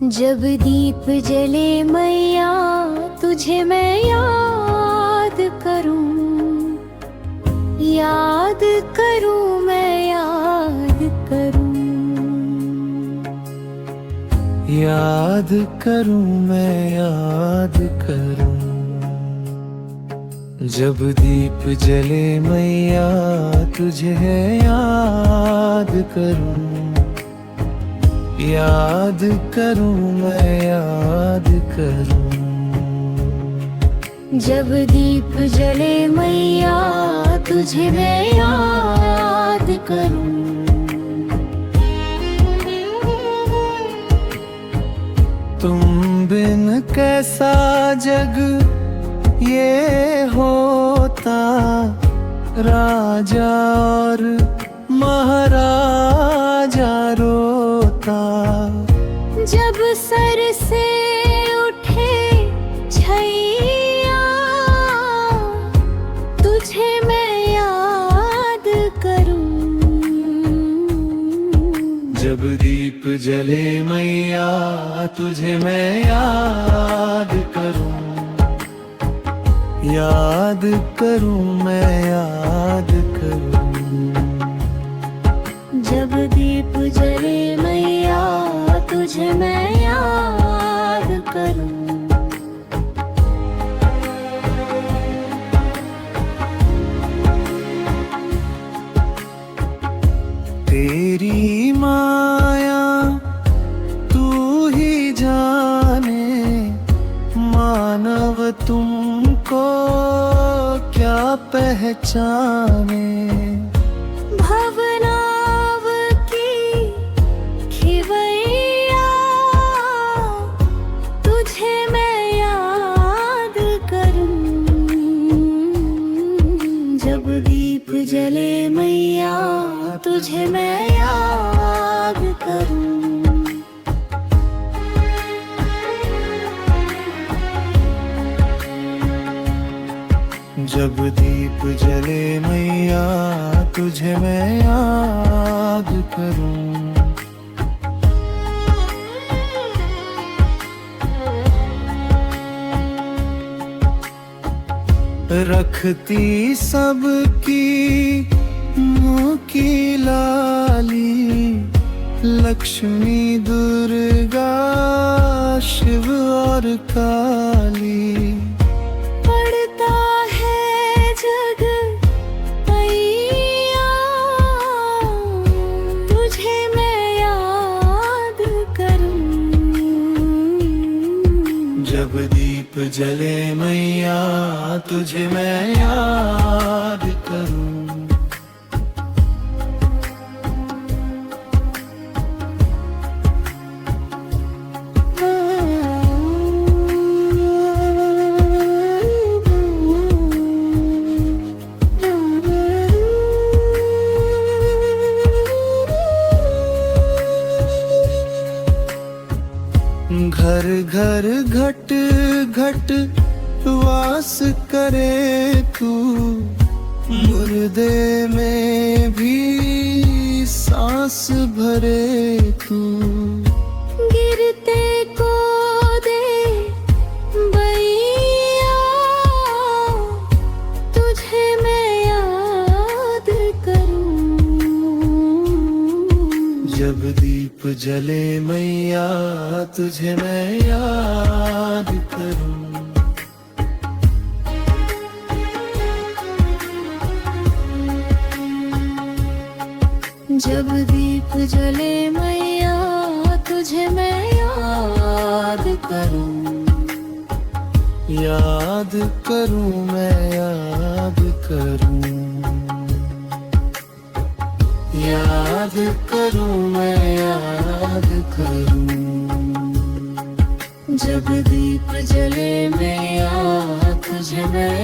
जब दीप जले मैया तुझे मैं याद करूं, याद करूं मैं याद करूं, याद करूं मैं याद करूं। जब दीप जले मैया तुझे याद करूं, याद करूं मैं याद करूं। जब दीप जले मैया तुझे मैं याद करूं। तुम बिन कैसा जग ये होता, राजा और महाराजा रोता। जब सर से उठे छैया तुझे मैं याद करूं। जब दीप जले मैया तुझे मैं याद करूं, याद करूं मैं याद करूं। जब दीप जले मैया तुझे मैं याद करूं। तेरी माया तू ही जाने, मानव तुमको क्या पहचाने। भवनाव की खिवैया तुझे मैं याद करूं। जब दीप जले मैया तुझे मैं याद करूं। जब दीप जले मैया तुझे मैं याद करूं। रखती सबकी मुँह की लाली, लक्ष्मी दुर्गा शिव और काली। पड़ता है जग मैया तुझे मैं याद करूं। जब दीप जले मैया तुझे मैं याद करूं। घर घर घट घट वास करे तू, मुर्दे में भी सांस भरे तू। गिरते को दे बैया तुझे मैं याद करूं। जब दीप जले मैया तुझे मैं याद करूं। जब दीप जले मैया तुझे मैं याद करूं। याद करूं मैं याद करूं। याद करूं मैं याद करूं। जब दीप जले मैया तुझे मैं